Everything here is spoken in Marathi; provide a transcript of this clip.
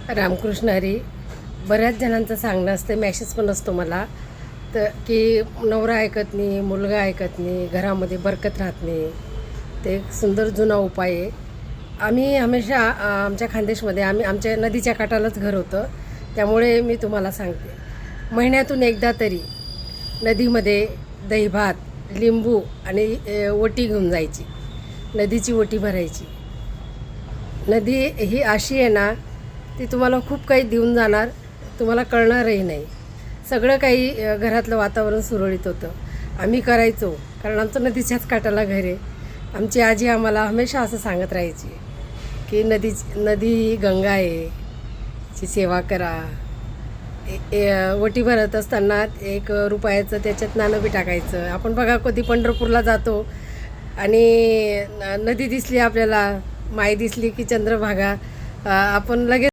रामकृष्ण हरी. बऱ्याच जणांचं सांगणं असतं, मॅसेज पण असतो मला तर की नवरा ऐकत नाही, मुलगा ऐकत नाही, घरामध्ये बरकत राहत नाही. ते एक सुंदर जुना उपाय आहे. आम्ही हमेशा आमच्या खानदेशमध्ये आमच्या नदीच्या काठालाच घर होतं, त्यामुळे मी तुम्हाला सांगते. महिन्यातून एकदा तरी नदीमध्ये दहीभात, लिंबू आणि ओटी घेऊन जायची. नदीची ओटी भरायची. नदी ही अशी आहे ना, ती तुम्हाला खूप काही देऊन जाणार, तुम्हाला कळणारही नाही. सगळं काही घरातलं वातावरण सुरळीत होतं. आम्ही करायचो, कारण आमचं नदीच्याच काठाला घर आहे. आमची आजी आम्हाला हमेशा असं सांगत राहायची की नदी ही गंगा आहे, ची सेवा करा. ओटी भरत असताना 1 रुपयाचं त्याच्यात नाणं बी टाकायचं. आपण बघा कधी पंढरपूरला जातो आणि नदी दिसली आपल्याला, माई दिसली की चंद्रभागा, आपण लगेच